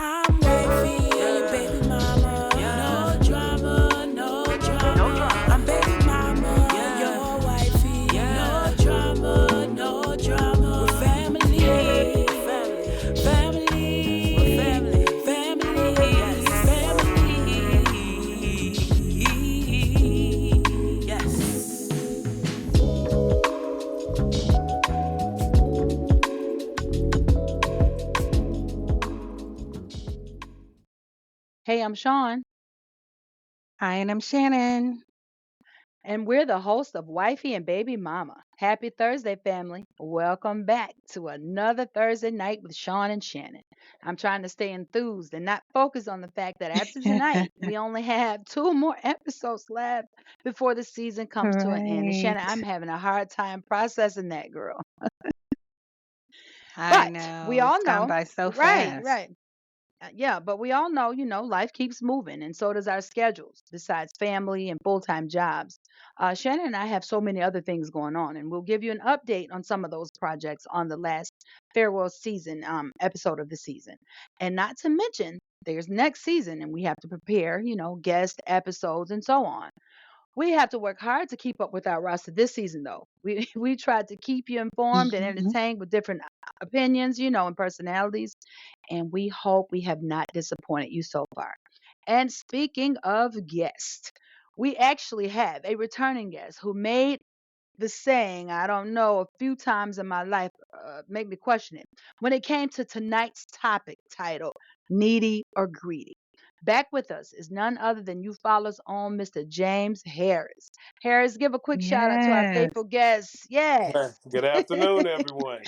I'm wifey, baby mama. No drama, no drama. I'm baby mama, your wifey. No drama, no drama. We're family, family, family, family, family. Yes. Hey, I'm Sean, Hi, and I'm Shannon. and we're the hosts of Wifey and Baby Mama. Happy Thursday, family. Welcome back to another Thursday night with Sean and Shannon. I'm trying to stay enthused and not focus on the fact that after tonight, we only have two more episodes left before the season comes to an end. And Shannon, I'm Right. having a hard time processing that, girl. I But we know. It's all gone know, by so right, fast. right. Yeah, but we all know, life keeps moving, and so does our schedules, besides family and full time jobs. Shannon and I have so many other things going on, and we'll give you an update on some of those projects on the last farewell season episode of the season. And not to mention, there's next season, and we have to prepare, guest episodes and so on. We have to work hard to keep up with our roster this season, though. We tried to keep you informed and Mhm. entertained with different opinions, and personalities, and we hope we have not disappointed you so far. And speaking of guests, we actually have a returning guest who made the saying, I don't know, a few times in my life, make me question it. When it came to tonight's topic titled Needy or Greedy. Back with us is none other than you follows on Mr. James Harris. Harris, give a quick shout out to our Yes. faithful guests. Yes. Good afternoon, everyone.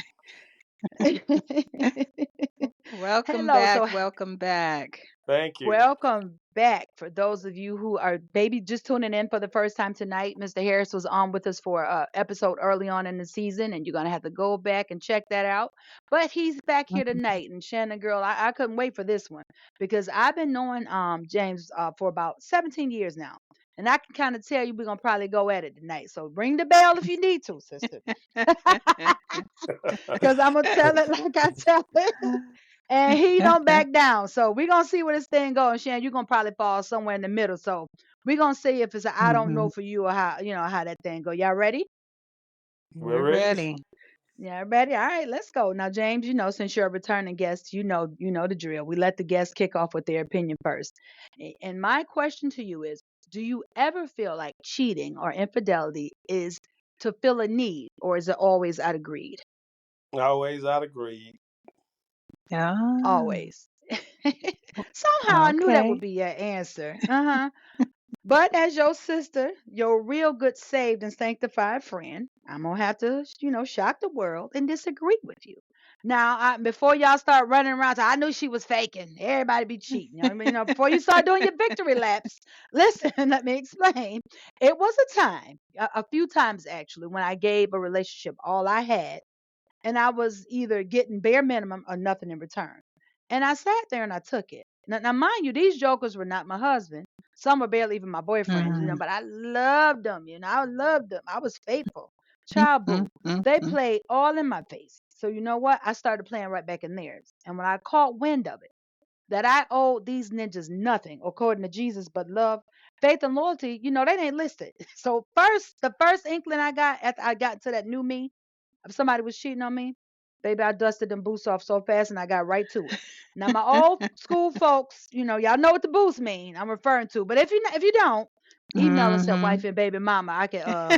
Welcome Hello. back. So Welcome back. Thank you. welcome back. For those of you who are maybe just tuning in for the first time tonight, Mr. Harris was on with us for an episode early on in the season, and you're going to have to go back and check that out. But he's back here Mhm. tonight. And Shannon, girl, I couldn't wait for this one because I've been knowing James for about 17 years now. And I can kind of tell you we're going to probably go at it tonight. So ring the bell if you need to, sister. Because I'm going to tell it like I tell it. And he don't back down. So we're gonna see where this thing goes. Shan, you're gonna probably fall somewhere in the middle. So we're gonna see if it's a I don't know Mhm. for you or how that thing go. Y'all ready? We're We're ready. ready. Yeah, ready. All right, let's go. Now, James, since you're a returning guest, you know the drill. We let the guests kick off with their opinion first. And my question to you is, do you ever feel like cheating or infidelity is to fill a need, or is it always out of greed? Always out of greed. Ah, Always. Somehow I knew that would okay. be your answer. Uh-huh. But as your sister, your real good saved and sanctified friend, I'm gonna have to, shock the world and disagree with you. Now, before y'all start running around, I knew she was faking. Everybody be cheating. Before you start doing your victory laps, listen, let me explain. It was a time, a few times actually, when I gave a relationship all I had, and I was either getting bare minimum or nothing in return. And I sat there and I took it. Now, mind you, these jokers were not my husband. Some were barely even my boyfriends, Mhm. but I loved them, I loved them. I was faithful. Child Mhm. boo. They Mhm. played all in my face. So you know what? I started playing right back in theirs. And when I caught wind of it, that I owed these ninjas nothing according to Jesus but love, faith, and loyalty, they ain't listed. So the first inkling I got after I got to that new me, if somebody was cheating on me, baby, I dusted them boots off so fast and I got right to it. Now my old school folks, y'all know what the boots mean. I'm referring to. But if you don't, email us at wife Mhm. and baby mama.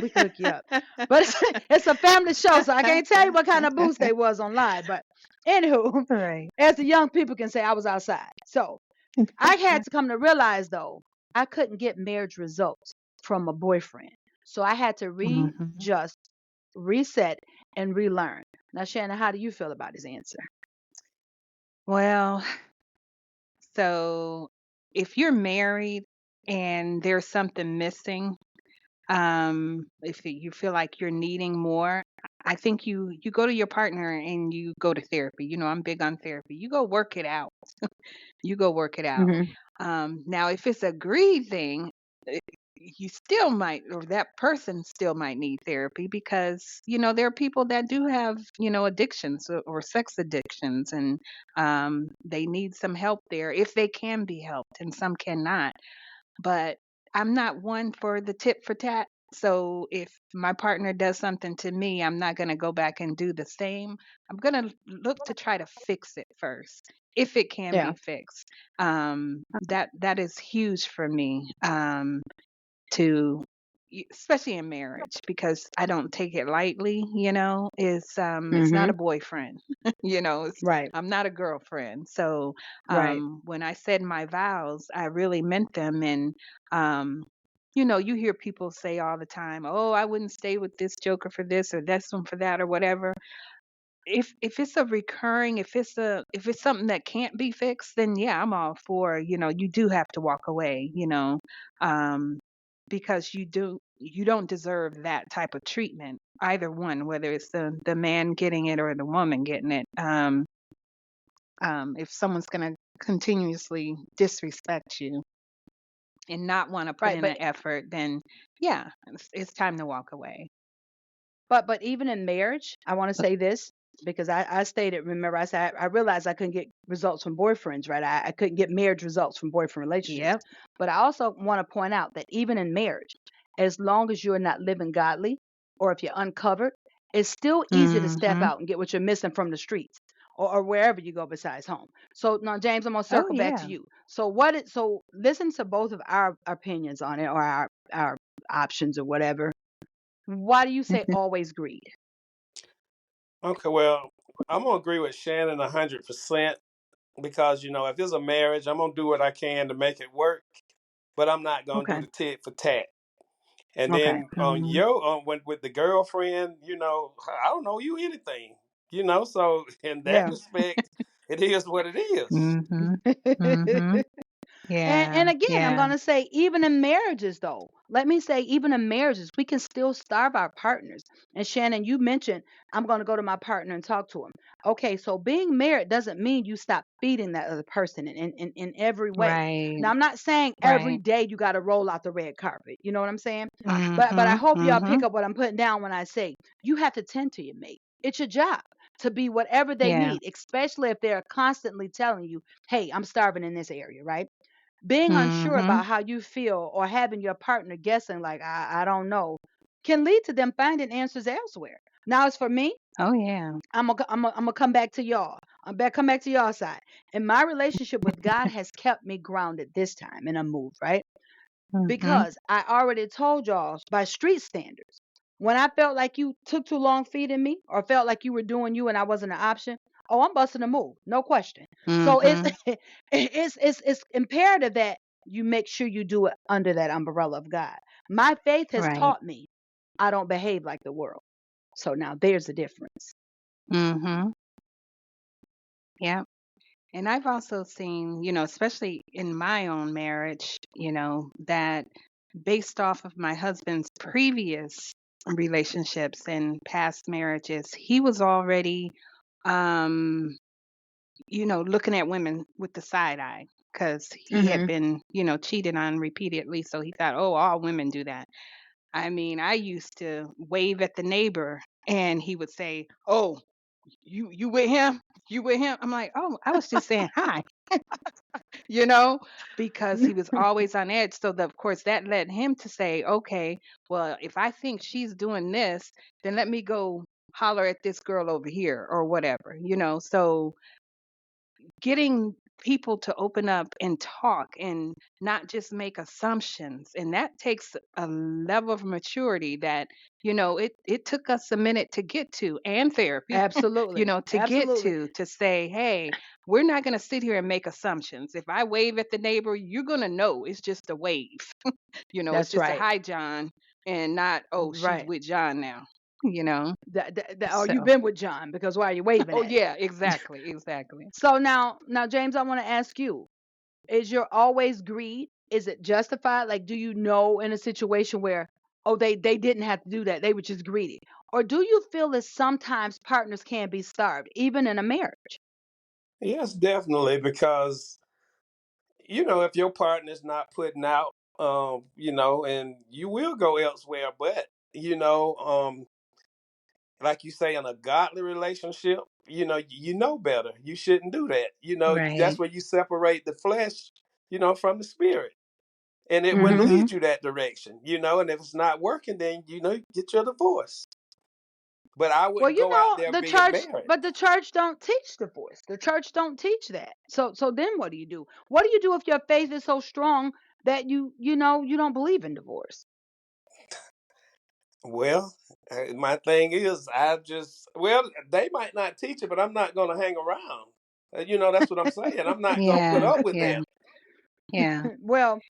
We can hook you up. But it's a family show, so I can't tell you what kind of boots they was on live. But anywho, Right. as the young people can say, I was outside. So I had to come to realize though, I couldn't get marriage results from a boyfriend. So I had to Mhm. readjust, reset, and relearn. Now, Shannon, how do you feel about his answer? Well, so if you're married and there's something missing, if you feel like you're needing more, I think you go to your partner and you go to therapy. I'm big on therapy. You go work it out. You go work it out. Hmm. Now if it's a greed thing, you still might, or that person still might need therapy because, there are people that do have, addictions or sex addictions, and they need some help there if they can be helped, and some cannot. But I'm not one for the tit for tat. So if my partner does something to me, I'm not going to go back and do the same. I'm going to look to try to fix it first, if it can be Yeah. fixed. That is huge for me. To Especially in marriage, because I don't take it lightly, it's not Mm-hmm. a boyfriend. Right. I'm not a girlfriend. So Right. when I said my vows, I really meant them. And um you hear people say all the time, "Oh, I wouldn't stay with this joker for this or this one for that or whatever." If it's a recurring, if it's something that can't be fixed, then yeah, I'm all for, you do have to walk away, um, because you don't deserve that type of treatment, either one, whether it's the man getting it or the woman getting it. If someone's gonna continuously disrespect you and not want to put Right. in an effort, then yeah, it's time to walk away. But even in marriage, I want to say this because I stated, remember, I said I realized I couldn't get results from boyfriends, right? I couldn't get marriage results from boyfriend relationships. Yep. But I also want to point out that even in marriage, as long as you're not living godly or if you're uncovered, it's still easy to step Mhm. out and get what you're missing from the streets or wherever you go besides home. So now, James, I'm gonna Oh circle back to yeah. you. So listen to both of our opinions on it or our options or whatever. Why do you say always greed? Okay, well, I'm gonna agree with Shannon 100% because if it's a marriage, I'm gonna do what I can to make it work, but I'm not gonna do Okay. the tit for tat. And Okay. then Mhm. with the girlfriend, I don't know you anything, So in that Yeah. respect, it is what it is. Mhm. Mhm. And Yeah. again, I'm Yeah. going to say, even in marriages, though, let me say, even in marriages, we can still starve our partners. And Shannon, you mentioned, I'm going to go to my partner and talk to him. Okay, so being married doesn't mean you stop feeding that other person in every way. Right. Now, I'm not saying every Right. day you got to roll out the red carpet. You know what I'm saying? But I Mhm. hope y'all pick Mhm. up what I'm putting down when I say you have to tend to your mate. It's your job to be whatever they Yeah. need, especially if they're constantly telling you, hey, I'm starving in this area, right? Being unsure Mhm. about how you feel or having your partner guessing like I don't know can lead to them finding answers elsewhere. Now as for me, Oh yeah. I'm gonna come back to y'all. Come back to y'all side. And my relationship with God has kept me grounded this time in a move, right? Mhm. Because I already told y'all by street standards, when I felt like you took too long feeding me or felt like you were doing you and I wasn't an option, oh, I'm busting a move, no question. So it's Mhm. it's imperative that you make sure you do it under that umbrella of God. My faith has Right. taught me I don't behave like the world. So now there's the difference. Mhm. Yeah. And I've also seen, especially in my own marriage, that based off of my husband's previous relationships and past marriages, he was already um looking at women with the side eye because he had Mhm. been, cheated on repeatedly. So he thought, oh, all women do that. I mean, I used to wave at the neighbor and he would say, "Oh, you with him? You with him?" I'm like, "Oh, I was just saying hi." you know, because he was always on edge. So of course that led him to say, "Okay, well, if I think she's doing this, then let me go holler at this girl over here or whatever." So getting people to open up and talk and not just make assumptions, and that takes a level of maturity that it took us a minute to get to, and therapy, Absolutely. to get Absolutely. to say, hey, we're not going to sit here and make assumptions. If I wave at the neighbor, you're going to know it's just a wave. It's That's just a right. hi John, and not, oh, she's Right. with John now. you know Oh, you've so been with John because why are you waving oh at him? yeah, exactly. So now, James, I want to ask you: is your always greed? Is it justified? Like, do you know in a situation where, oh, they didn't have to do that, they were just greedy, or do you feel that sometimes partners can be starved, even in a marriage? Yes, definitely, because if your partner's not putting out and you will go elsewhere. But like you say, in a godly relationship, you know better. You shouldn't do that. That's Right. where you separate the flesh, from the spirit, and it will Hmm. Mhm. lead you that direction. And if it's not working, then get your divorce. But I Well, wouldn't go out there the being church, married. but the church don't teach divorce. The church don't teach that. So then what do you do? What do you do if your faith is so strong that you don't believe in divorce? Well, my thing is, they might not teach it, but I'm not going to hang around. That's what I'm saying. I'm not going to put Yeah. up with Yeah. that. Yeah. Well,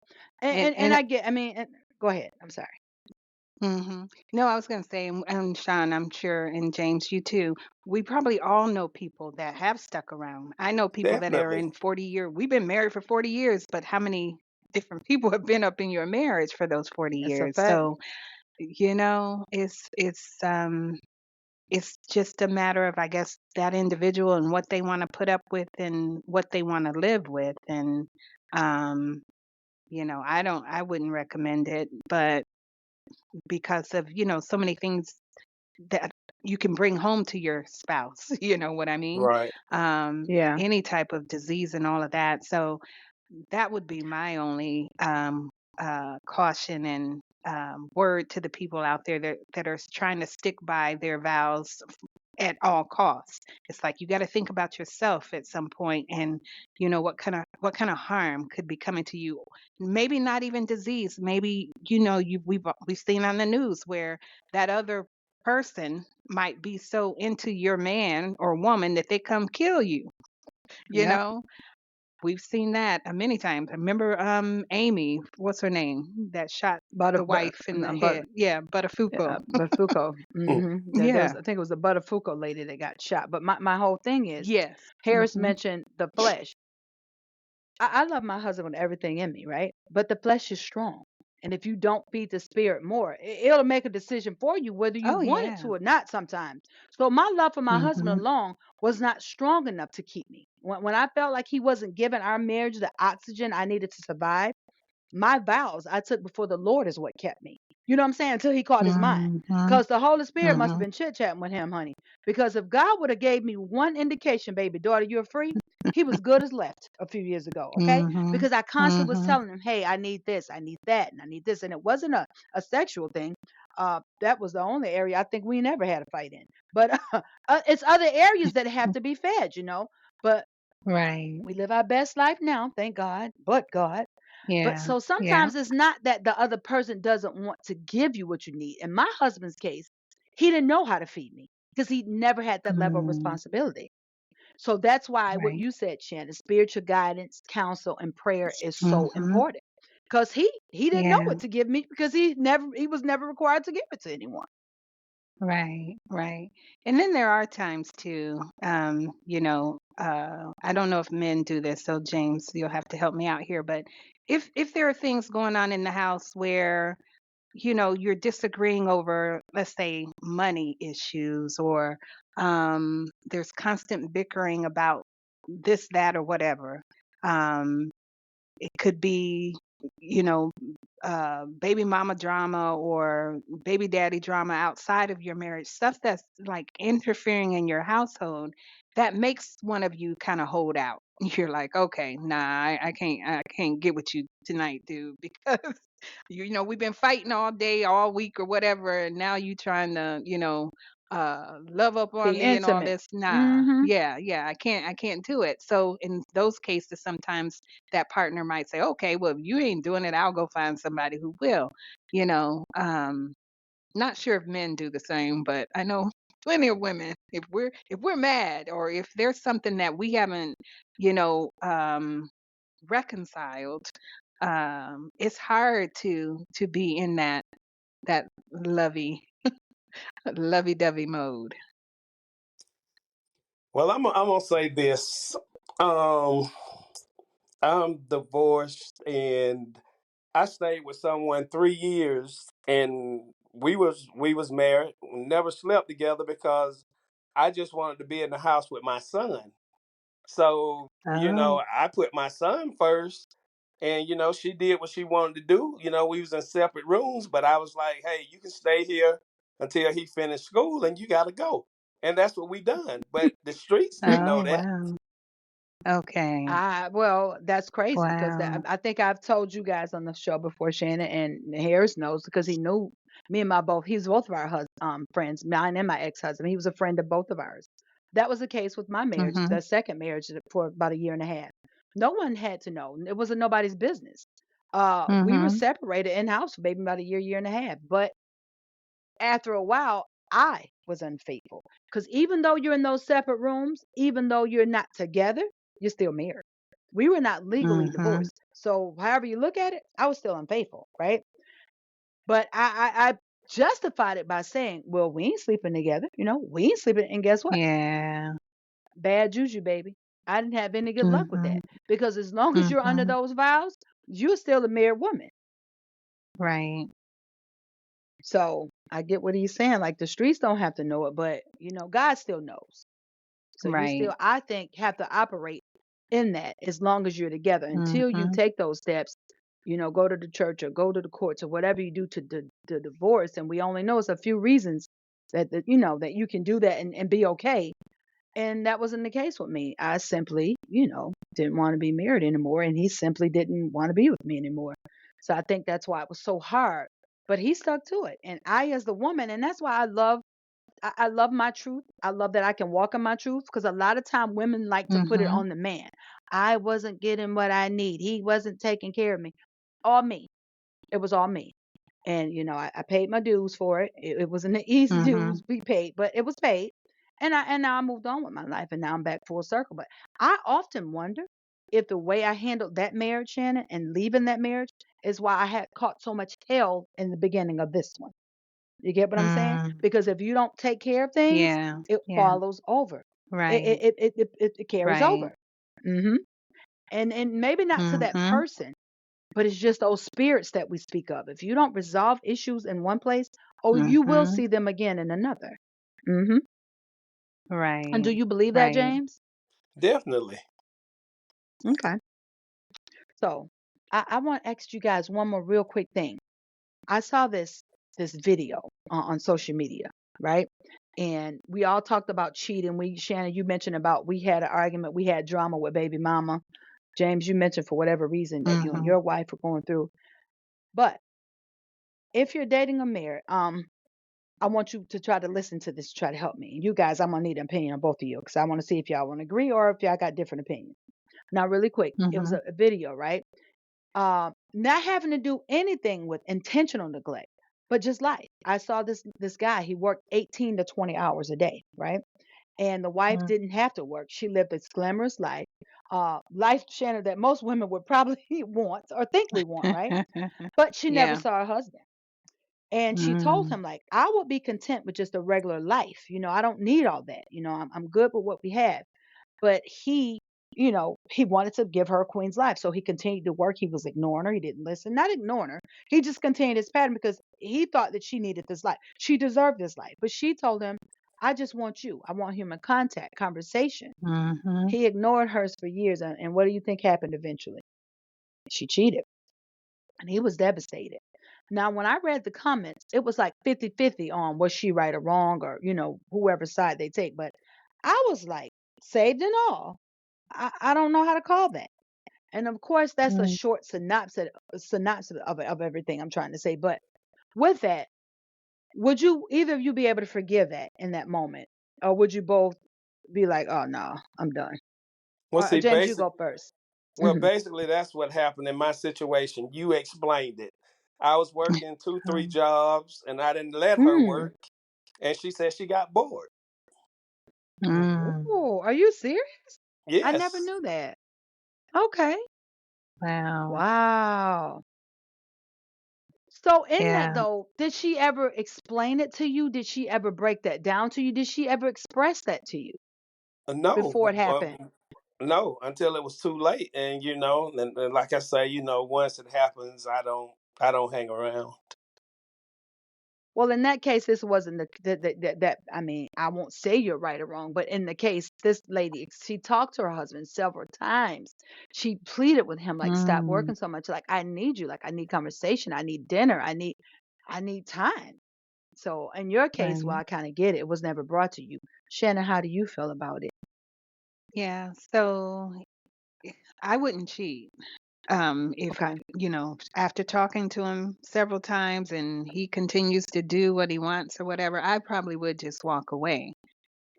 And and I mean, go ahead. I'm sorry. no, I was going to say, and Sean, I'm sure, and James, you too. We probably all know people that have stuck around. I know people that are Definitely. in 40-year. We've been married for 40 years, but how many different people have been up in your marriage for those 40 That's a years? fact. So, it's just a matter of, I guess, that individual and what they want to put up with and what they want to live with. And um, I wouldn't recommend it, but because of, so many things that you can bring home to your spouse, you know what I mean? Right. Yeah. Any type of disease and all of that. So that would be my only caution and word to the people out there that are trying to stick by their vows at all costs. It's like you got to think about yourself at some point, and what kind of harm could be coming to you. Maybe not even disease. Maybe we've seen on the news where that other person might be so into your man or woman that they come kill you. You Yep. know, we've seen that many times. I remember Amy, what's her name, that shot Butter, the wife in the but head. Yeah, Butterfuco. Butterfuco. Mm. There was, Yeah. I think it was the Butterfuco lady that got shot. But my whole thing is, Yes. Harris Mhm. mentioned the flesh. I love my husband with everything in me, right? But the flesh is strong. And if you don't feed the spirit more, it'll make a decision for you whether you Oh want it yeah. to or not sometimes. So my love for my husband Mhm. alone was not strong enough to keep me. When I felt like he wasn't giving our marriage the oxygen I needed to survive, my vows I took before the Lord is what kept me. You know what I'm saying? Until he caught his mind. Mhm. Because the Holy Spirit must have Mhm. been chit chatting with him, honey. Because if God would have gave me one indication, baby daughter, you're free, he was good as left a few years ago, okay? Mhm. Because I constantly was Mhm. telling him, hey, I need this, I need that, and I need this. And it wasn't a sexual thing. That was the only area I think we never had a fight in. But it's other areas that have to be fed. But Right. we live our best life now, thank God, but God. But Yeah. so Yeah. sometimes it's not that the other person doesn't want to give you what you need. In my husband's case, he didn't know how to feed me because he never had that level of Mm. responsibility. So that's why what Right. you said, Shannon, spiritual guidance, counsel, and prayer is so Mhm. important. Because he didn't know Yeah. what to give me because he was never required to give it to anyone. Right, right. And then there are times too, I don't know if men do this, so James, you'll have to help me out here, but if there are things going on in the house where, you're disagreeing over, let's say, money issues, or there's constant bickering about this, that, or whatever. Um, it could be, you know, baby mama drama or baby daddy drama outside of your marriage, stuff that's like interfering in your household, that makes one of you kind of hold out. You're like, okay, nah, I can't get with you tonight, dude, because we've been fighting all day, all week, or whatever, and now you trying to, love up on Be me and all intimate. this. Nah, Mm-hmm. yeah, yeah, I can't do it. So in those cases, sometimes that partner might say, okay, well, if you ain't doing it, I'll go find somebody who will. You know, not sure if men do the same, but I know plenty of women. If we're mad, or if there's something that we haven't, you know, um, reconciled, it's hard to be in that lovey-dovey mode. Well, I'm gonna say this. Um, I'm divorced, and I stayed with someone 3 years, and we was married. We never slept together because I just wanted to be in the house with my son. So Oh. I put my son first, And she did what she wanted to do. We was in separate rooms, but I was like, hey, you can stay here until he finished school, and you got to go. And that's what we done. But the streets didn't know Oh, that. wow. Okay. Well, that's crazy because Wow. I think I've told you guys on the show before, Shannon, and Harris knows because he knew me and he's both of our friends, mine and my ex-husband. He was a friend of both of ours. That was the case with my marriage, Mhm. the second marriage for about a year and a half. No one had to know. It wasn't nobody's business. We were Mhm. separated in house for maybe about a year and a half. But after a while, I was unfaithful. Because even though you're in those separate rooms, even though you're not together, you're still married. We were not legally Mhm. divorced. So, however you look at it, I was still unfaithful, right? But I justified it by saying, well, we ain't sleeping together. We ain't sleeping. And guess what? Yeah. Bad juju, baby. I didn't have any good luck with that. Mhm. Because as long as you're under Mhm. those vows, you're still a married woman. Right. So I get what he's saying. Like the streets don't have to know it, but God still knows. So you Right. still, I think, have to operate in that as long as you're together until you Mhm. take those steps. Go to the church or go to the courts or whatever you do to divorce. And we only know it's a few reasons that you can do that and be okay. And that wasn't the case with me. I simply, didn't want to be married anymore, and he simply didn't want to be with me anymore. So I think that's why it was so hard. But he stuck to it, and I, as the woman, and that's why I love my truth. I love that I can walk in my truth because a lot of time women like to put it Mhm. on the man. I wasn't getting what I need. He wasn't taking care of me. All me. It was all me. And I paid my dues for it. It wasn't the easy Mhm. dues we paid, but it was paid. And now I moved on with my life, and now I'm back full circle. But I often wonder if the way I handled that marriage, Shannon, and leaving that marriage is why I had caught so much hell in the beginning of this one. You get what I'm saying? Mm. Because if you don't take care of things, Yeah. it Yeah. follows over. It Right. it it it, it, it carries Right. over. hmm And maybe not to that Mhm. person, but it's just those spirits that we speak of. If you don't resolve issues in one place, oh, you will Mhm. see them again in another. hmm And Right. do you believe that, Right. James? Definitely. Okay. So I want to ask you guys one more real quick thing. I saw this video on social media, right? And we all talked about cheating. Shannon, you mentioned about we had an argument, we had drama with baby mama. James, you mentioned for whatever reason that you and Mhm. your wife were going through. But if you're dating a married, I want you to try to listen to this, try to help me. You guys, I'm gonna need an opinion on both of you because I want to see if y'all want to agree or if y'all got different opinions. Now, really quick, it was Mhm. a video, right? Not having to do anything with intentional neglect, but just life. I saw this guy. He worked 18 to 20 hours a day, right? And the wife Mm. didn't have to work. She lived this glamorous life, life, Shannon, that most women would probably want or think we want, right? But she never Yeah. saw her husband. And she told Mm. him, like, I will be content with just a regular life. I don't need all that. I'm good with what we have. But he wanted to give her a queen's life. So he continued to work. He was ignoring her. He didn't listen. Not ignoring her. He just continued his pattern because he thought that she needed this life. She deserved this life. But she told him, I just want you. I want human contact, conversation. Mhm. He ignored hers for years. And what do you think happened eventually? She cheated. And he was devastated. Now, when I read the comments, it was like 50-50 on was she right or wrong or, whoever side they take. But I was like, saved and all. I don't know how to call that. And of course, that's a Mm. short synopsis of everything I'm trying to say. But with that, would you either of you be able to forgive that in that moment, or would you both be like, "Oh no, I'm done"? Well, Or see, James, you go 1st. Hmm basically, that's what happened in my situation. You explained it. I was working two, three Um, jobs, and I didn't let her Mm. work. And she said she got bored. mm. Oh, are you serious? I never Yes. knew that. Okay. Wow. Wow. So in that Yeah. though, did she ever explain it to you? Did she ever break that down to you? Did she ever express that to you No, before it happened? no, until it was too late. And and like I say, once it happens, I don't hang around. Well, in that case, this wasn't that. I mean, I won't say you're right or wrong, but in the case, this lady, she talked to her husband several times. She pleaded with him, like, stop Mm, working so much. Like, I need you. Like, I need conversation. I need dinner. I need time. So in your case, well, right. I kind of get it. It was never brought to you. Shannon, how do you feel about it? Yeah. So I wouldn't cheat. If, Okay. after talking to him several times and he continues to do what he wants or whatever, I probably would just walk away.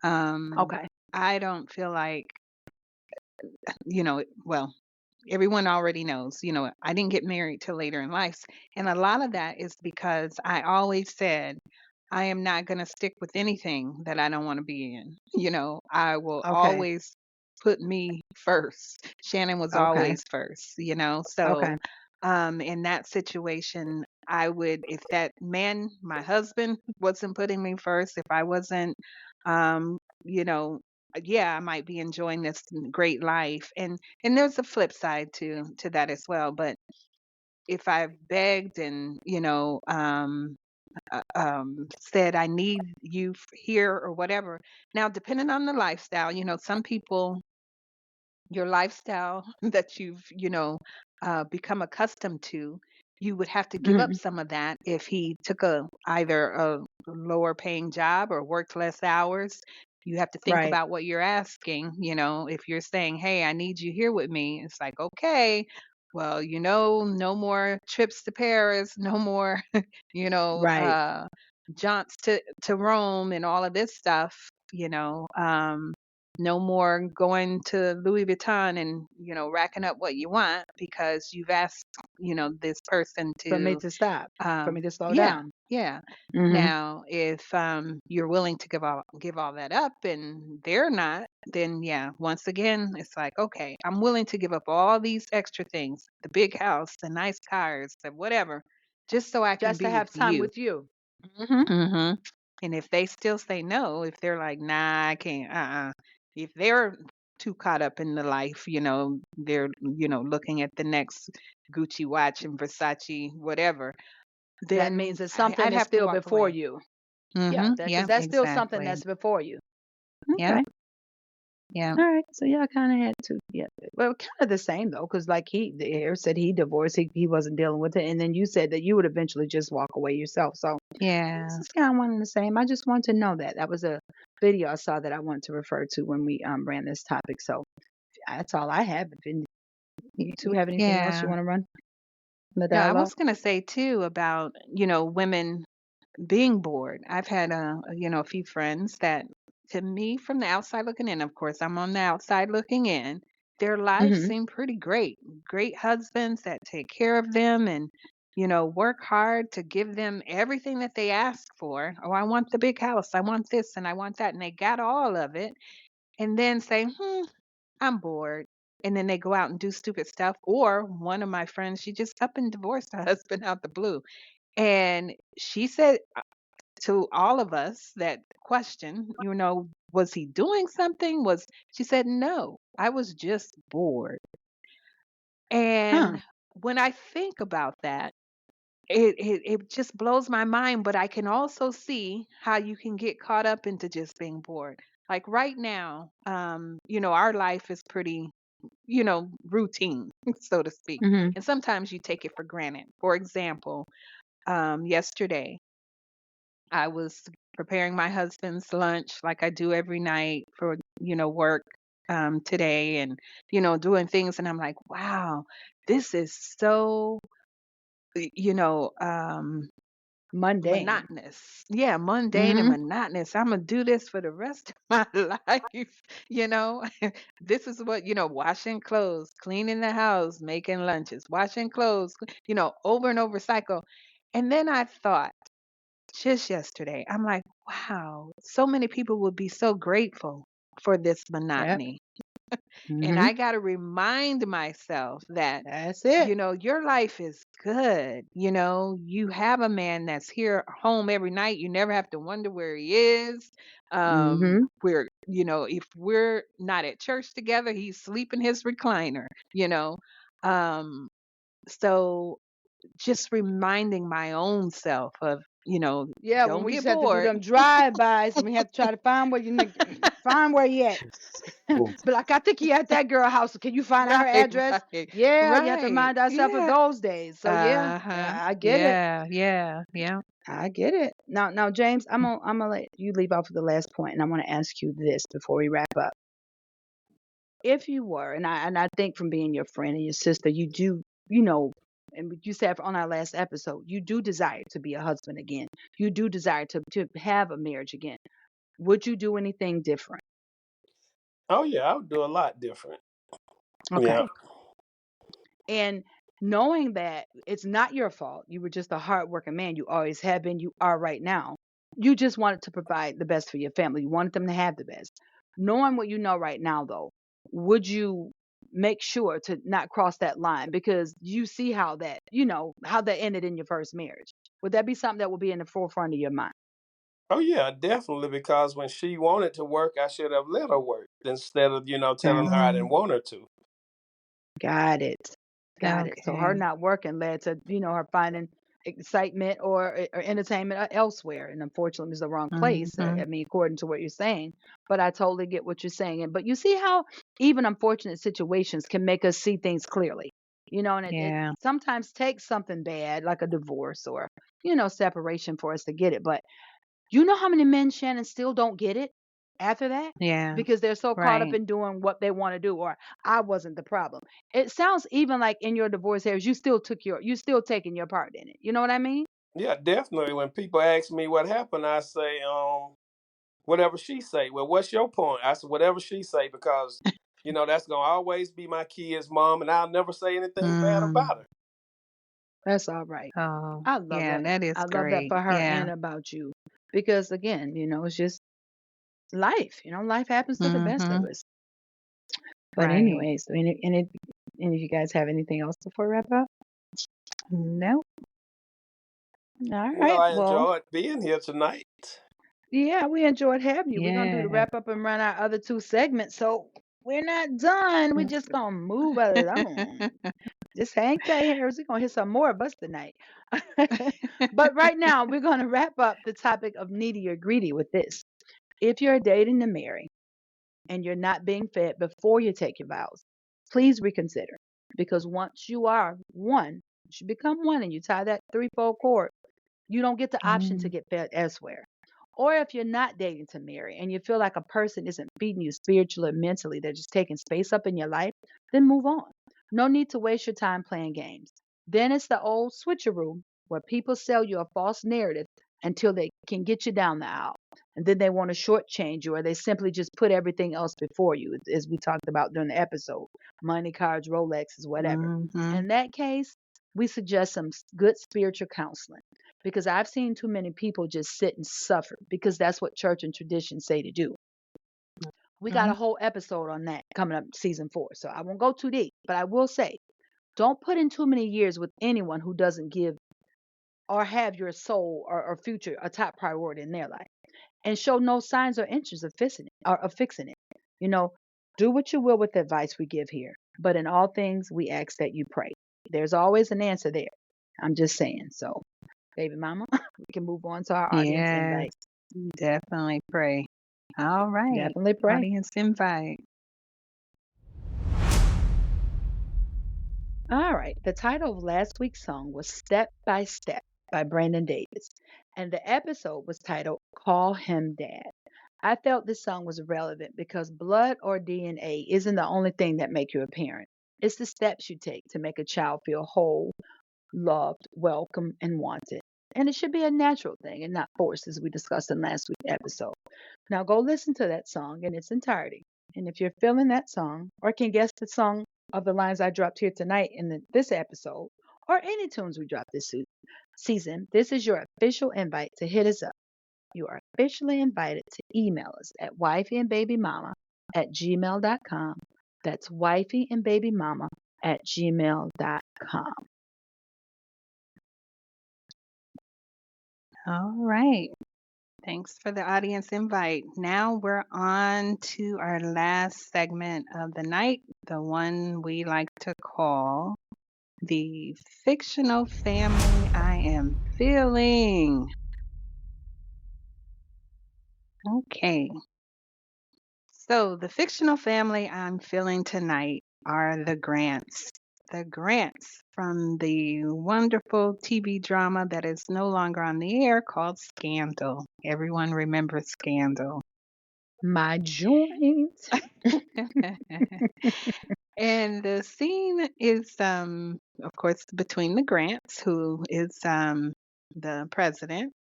Um, Okay. I don't feel like, well, everyone already knows, I didn't get married till later in life. And a lot of that is because I always said, I am not going to stick with anything that I don't want to be in. I will Okay. always put me first. Shannon was Okay. always first, So Okay. in that situation, I would, if that man, my husband, wasn't putting me first, if I wasn't, um, you know, yeah, I might be enjoying this great life. And there's a flip side to that as well. But if I've begged and, said I need you here or whatever. Now, depending on the lifestyle, some people, your lifestyle that you've, become accustomed to, you would have to give up Hmm. some of that if he took either a lower paying job or worked less hours. You have to think Right. about what you're asking. If you're saying, "Hey, I need you here with me," it's like, okay, well, no more trips to Paris, no more, you know, Right. uh, jaunts to Rome and all of this stuff. No more going to Louis Vuitton and, racking up what you want because you've asked, this person For me to, to stop. For me to slow yeah, down. yeah. Hmm. Now, if you're willing to give all that up and they're not, then yeah, once again, it's like, okay, I'm willing to give up all these extra things, the big house, the nice cars, the whatever, just so I can Just to be with have time you. with you. Hmm. Hmm. And if they still say no, if they're like, nah, I can't, if they're too caught up in the life, they're, looking at the next Gucci watch and Versace, whatever, That then means it's something I'd that's have to still walk before away. you. Yeah, Hmm. because Yeah, that's still something exactly. that's before you. Yep. Okay. Yeah. All right. So yeah, I kind of had to. Yeah. Well, kind of the same though, because like the air said he divorced. He wasn't dealing with it, and then you said that you would eventually just walk away yourself. So this Yeah. is kind of one and the same. I just want to know that that was a video I saw that I want to refer to when we ran this topic. So that's all I have. If you two have anything else you Yeah. want to run the No, I dialogue? was going to say too about, women being bored. I've had a few friends that, to me, from the outside looking in, of course, I'm on the outside looking in, their lives Hmm. seem pretty great. Great husbands that take care of them and, work hard to give them everything that they ask for. Oh, I want the big house. I want this and I want that. And they got all of it. And then say, I'm bored. And then they go out and do stupid stuff. Or one of my friends, she just up and divorced her husband out the blue. And she said to all of us that question, was he doing something? She said, no, I was just bored. Huh. And when I think about that, it just blows my mind. But I can also see how you can get caught up into just being bored. Like right now, our life is pretty, routine, so to speak. Hmm. And sometimes you take it for granted. For example, yesterday, I was preparing my husband's lunch like I do every night for, work today and, doing things. And I'm like, wow, this is so, you know, um, Mundane. monotonous. Yeah, mundane and Hmm. monotonous. I'm going to do this for the rest of my life. You know, this is what, washing clothes, cleaning the house, making lunches, washing clothes, over and over cycle. And then I thought, just yesterday, I'm like, wow, so many people would be so grateful for this Yep. monotony. And Hmm. I got to remind myself that, That's it. your life is good. You have a man that's here home every night. You never have to wonder where he is. Hmm. If we're not at church together, he's sleeping his recliner, you know. Um, so just reminding my own self of, Yeah, when don't we get used to have to do bored. them drive-bys and we had to try to find where find where he at. But like, I think he at that girl house. Can you find out her Right, address? right, Yeah, you have to right. remind ourselves of Yeah. those days. So yeah, Uh-huh. I get it. Yeah, yeah, yeah. I get it. Now, James, I'm gonna let you leave off with the last point, and I want to ask you this before we wrap up. If you were, and I think from being your friend and your sister, you do, and you said on our last episode, you do desire to be a husband again. You do desire to have a marriage again. Would you do anything different? Oh yeah, I would do a lot different. Yeah. Okay. And knowing that it's not your fault, you were just a hardworking man. You always have been. You are right now. You just wanted to provide the best for your family. You wanted them to have the best. Knowing what you know right now, though, would you make sure to not cross that line because you see how that ended in your first marriage? Would that be something that would be in the forefront of your mind? Oh yeah, definitely. Because when she wanted to work, I should have let her work instead of telling her I Gotcha. didn't Mm, want her to. Got it. Got it. So her okay. not working led to, her finding excitement or entertainment elsewhere. And unfortunately, it's the wrong place. Mm-hmm. I mean, according to what you're saying. But I totally get what you're saying. But you see how even unfortunate situations can make us see things clearly. And it Yeah, sometimes takes something bad like a divorce or, separation for us to get it. But you know how many men, Shannon, still don't get it after that? yeah. Because they're so caught up Right. in doing what they want to do, or I wasn't the problem. It sounds even like in your divorce hearings, you still taking your part in it. You know what I mean? Yeah, definitely. When people ask me what happened, I say, whatever she say. Well, what's your point? I said, whatever she say, because that's gonna always be my kid's mom, and I'll never say anything bad Mm. about her. That's all right. Oh, I love yeah, that. that is I love that great. for her Yeah. and about you. Because again, it's just life. Life happens to the best of Mm-hmm. us. But Right. anyways, any of you guys have anything else before we wrap up? No. All Well, right. I Well, enjoyed being here tonight. yeah, we enjoyed having you. We're gonna do the Yeah. wrap up and run our other two segments. So we're not done. We're just gonna move along. Just hang tight, Harris. We're gonna hit some more of us tonight. But right now, we're gonna wrap up the topic of needy or greedy with this. If you're dating to marry and you're not being fed before you take your vows, please reconsider. Because once you are one, you become one and you tie that threefold cord, you don't get the option to Mm, get fed elsewhere. Or if you're not dating to marry and you feel like a person isn't feeding you spiritually or mentally, they're just taking space up in your life, then move on. No need to waste your time playing games. Then it's the old switcheroo where people sell you a false narrative until they can get you down the aisle. And then they want to shortchange you, or they simply just put everything else before you, as we talked about during the episode money, cars, Rolexes, whatever. mm-hmm. In that case, we suggest some good spiritual counseling because I've seen too many people just sit and suffer because that's what church and tradition say to do. We got Mm-hmm. a whole episode on that coming up season 4. So I won't go too deep, but I will say don't put in too many years with anyone who doesn't give or have your soul or future a top priority in their life and show no signs or interest of fixing it You know, do what you will with the advice we give here, but in all things we ask that you pray. There's always an answer there. I'm just saying. So, baby mama, we can move on to our audience Yes, invite. definitely pray. All right. Definitely pray. Audience invite. All right. The title of last week's song was Step by Step by Brandon Davis, and the episode was titled Call Him Dad. I felt this song was relevant because blood or DNA isn't the only thing that make you a parent. It's the steps you take to make a child feel whole, loved, welcome, and wanted. And it should be a natural thing and not forced, as we discussed in last week's episode. Now go listen to that song in its entirety. And if you're feeling that song or can guess the song of the lines I dropped here tonight in this episode, or any tunes we dropped this season, this is your official invite to hit us up. You are officially invited to email us at wifeyandbabymama@gmail.com. That's wifeyandbabymama@gmail.com. All right. Thanks for the audience invite. Now we're on to our last segment of the night, the one we like to call the fictional family I am feeling. Okay. So the fictional family I'm feeling tonight are the Grants. The Grants from the wonderful TV drama that is no longer on the air called Scandal. Everyone remembers Scandal. My joint. And the scene is, of course, between the Grants, who is the president,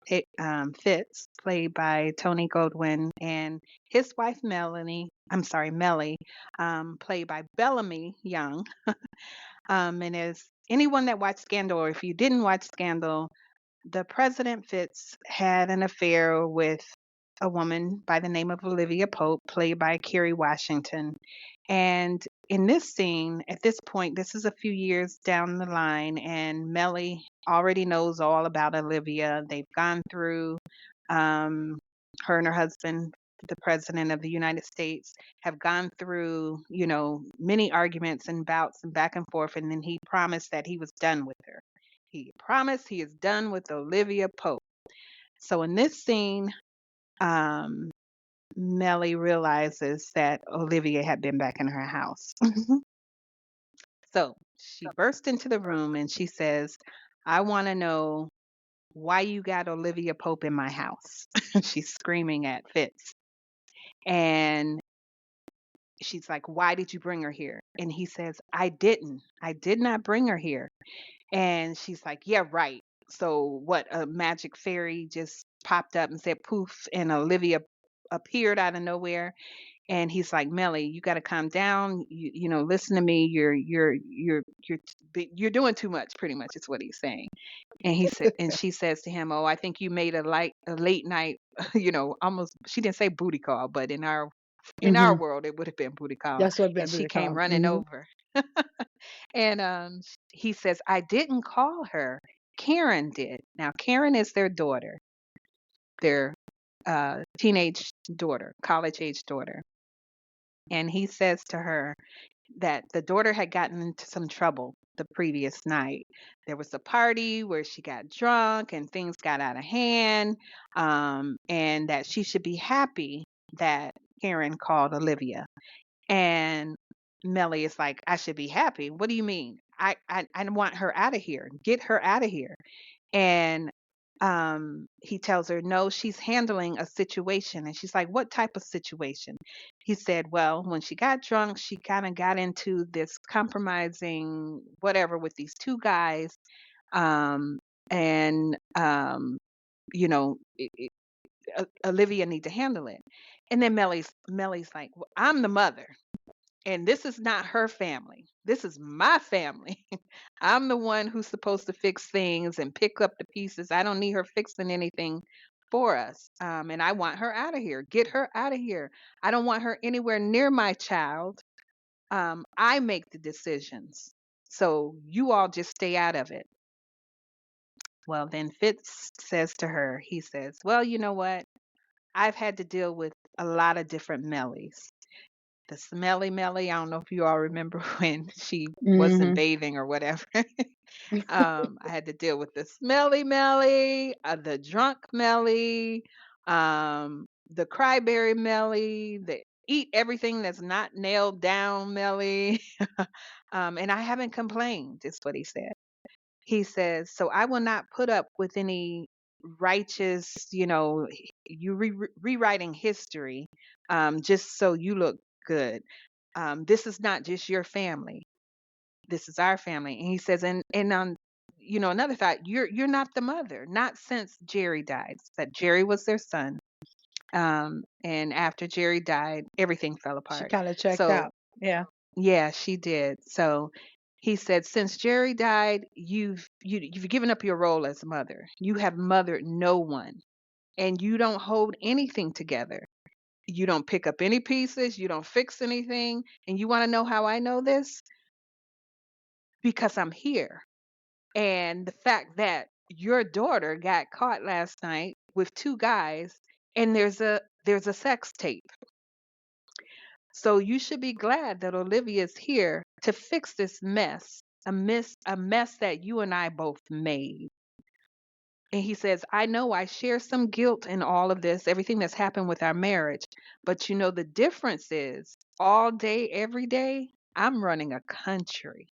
Fitz, played by Tony Goldwyn, and his wife Melanie. I'm sorry, Melly, played by Bellamy Young. And as anyone that watched Scandal, or if you didn't watch Scandal, the President Fitz had an affair with a woman by the name of Olivia Pope, played by Kerry Washington. And in this scene, at this point, this is a few years down the line, and Melly already knows all about Olivia. They've gone through, um, her and her husband, the President of the United States, have gone through, many arguments and bouts and back and forth. And then he promised that he was done with her. He promised he is done with Olivia Pope. So in this scene, um, Melly realizes that Olivia had been back in her house. So she burst into the room and she says, I want to know why you got Olivia Pope in my house. She's screaming at Fitz. And she's like, why did you bring her here? And he says, I didn't. I did not bring her here. And she's like, yeah, right. So what, a magic fairy just popped up and said poof, and Olivia appeared out of nowhere. And he's like, Melly, you got to calm down. Listen to me. You're doing too much, pretty much is what he's saying. And she says to him, oh, I think you made a late night, almost, she didn't say booty call, but in our Hmm. world, it would have been booty call. That's what And been she really came called. running Hmm. over. And he says, I didn't call her. Karen did. Now, Karen is their daughter, their teenage daughter, college age daughter. And he says to her that the daughter had gotten into some trouble the previous night. There was a party where she got drunk and things got out of hand, and that she should be happy that Karen called Olivia. And Melly is like, I should be happy. What do you mean? I want her out of here. Get her out of here. And he tells her, no, she's handling a situation. And she's like, what type of situation? He said, well, when she got drunk, she kind of got into this compromising whatever with these two guys. And, you know, Olivia need to handle it. And then Melly's like, well, I'm the mother. And this is not her family. This is my family. I'm the one who's supposed to fix things and pick up the pieces. I don't need her fixing anything for us. And I want her out of here. Get her out of here. I don't want her anywhere near my child. I make the decisions. So you all just stay out of it. Well, then Fitz says to her, he says, well, you know what? I've had to deal with a lot of different Mellies. The smelly Melly. I don't know if you all remember when she wasn't Hmm. bathing or whatever. I had to deal with the smelly Melly, the drunk Melly, the cryberry Melly, the eat everything that's not nailed down Melly. And I haven't complained, is what he said. He says, so I will not put up with any righteous, you rewriting history, just so you look good. This is not just your family. This is our family. And he says, and another fact, you're not the mother, not since Jerry died. That Jerry was their son. And after Jerry died, everything fell She apart. kind of checked So out. Yeah. yeah, she did. So he said, since Jerry died, you've given up your role as mother. You have mothered no one, and you don't hold anything together. You don't pick up any pieces. You don't fix anything. And you want to know how I know this? Because I'm here. And the fact that your daughter got caught last night with two guys, and there's a sex tape. So you should be glad that Olivia's here to fix this mess, a mess that you and I both made. And he says, I know I share some guilt in all of this, everything that's happened with our marriage. But you know, the difference is all day, every day, I'm running a country.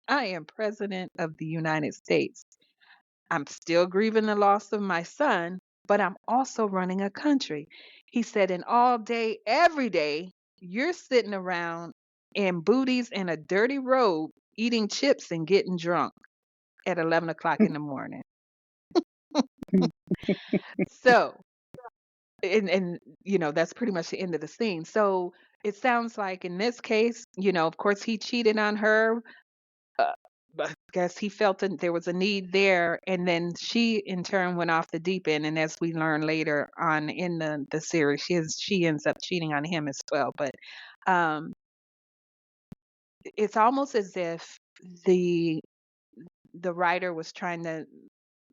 I am president of the United States. I'm still grieving the loss of my son, but I'm also running a country. He said, and all day, every day, you're sitting around in booties and a dirty robe, eating chips and getting drunk at 11 o'clock in the morning. So, and that's pretty much the end of the scene. So it sounds like in this case, of course he cheated on her. uh, but I guess he felt that there was a need there, and then she in turn went off the deep end. And as we learn later on in the series, she ends up cheating on him as well. But um, it's almost as if the the writer was trying to,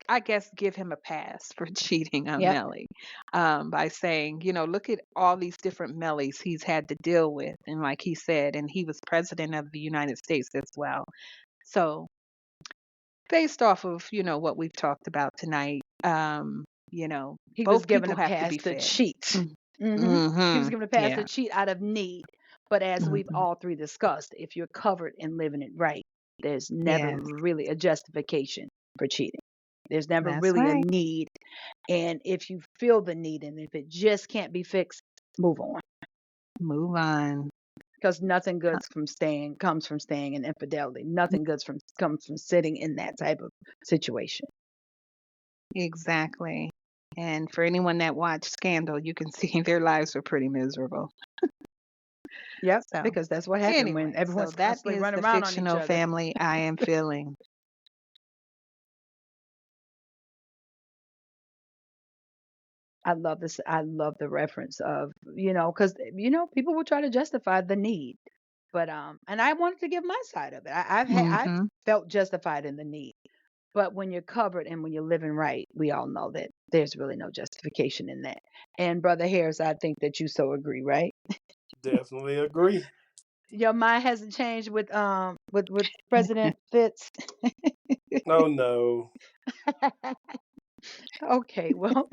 I guess, give him a pass for cheating on Yep. Melly, by saying, look at all these different Mellys he's had to deal with. And like he said, and he was president of the United States as well. So based off of, what we've talked about tonight, He was both given people a have to pass be to fed. cheat. He was Mm-hmm. given a pass to Yeah. cheat out of need. But as we've Hmm. all three discussed, if you're covered and living it right, there's never Yes, really a justification for cheating. There's never that's really a right. need. And if you feel the need and if it just can't be fixed, move on. Move on. Because nothing Uh, good comes from staying in infidelity. Nothing good comes from sitting in that type of situation. Exactly. And for anyone that watched Scandal, you can see their lives were pretty miserable. Yep, So, because that's what happened when anyway, so everyone's that constantly is running the around on each fictional other. family I am feeling. I love this. I love the reference of, because people will try to justify the need, but and I wanted to give my side of it. I've Mm-hmm. felt justified in the need, but when you're covered and when you're living right, we all know that there's really no justification in that. And Brother Harris, I think that you so agree, right? Definitely agree. Your mind hasn't changed with President Fitz. Oh no. Okay, well,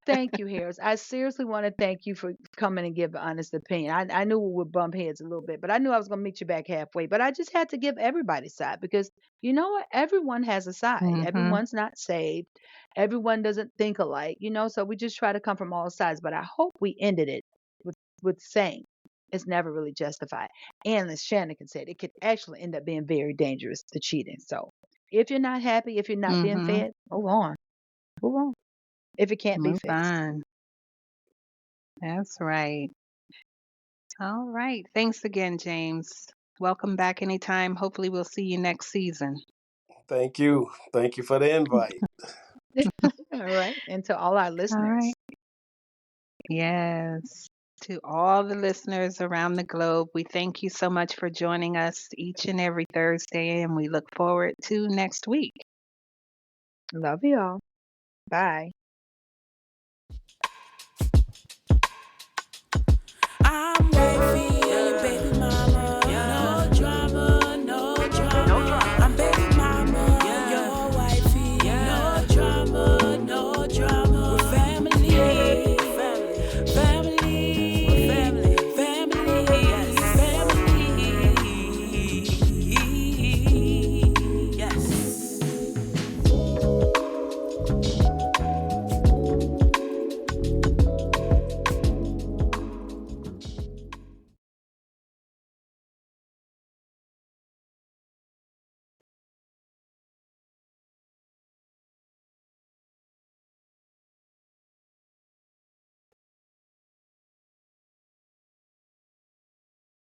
thank you, Harris. I seriously want to thank you for coming and give an honest opinion. I knew we would bump heads a little bit, but I knew I was going to meet you back halfway. But I just had to give everybody's side because you know what? Everyone has a side. Mm-hmm. Everyone's not saved. Everyone doesn't think alike. So we just try to come from all sides. But I hope we ended it with saying it's never really justified. And as Shannon said, it could actually end up being very dangerous to cheating. So if you're not happy, if you're not being Mm-hmm. fed, move on. Move on. If it can't be Move fixed. on. That's right. All right. Thanks again, James. Welcome back anytime. Hopefully, we'll see you next season. Thank you. Thank you for the invite. All right. And to all our All right. listeners, Yes. To all the listeners around the globe, we thank you so much for joining us each and every Thursday, and we look forward to next week. love you all. Bye. I'm waiting.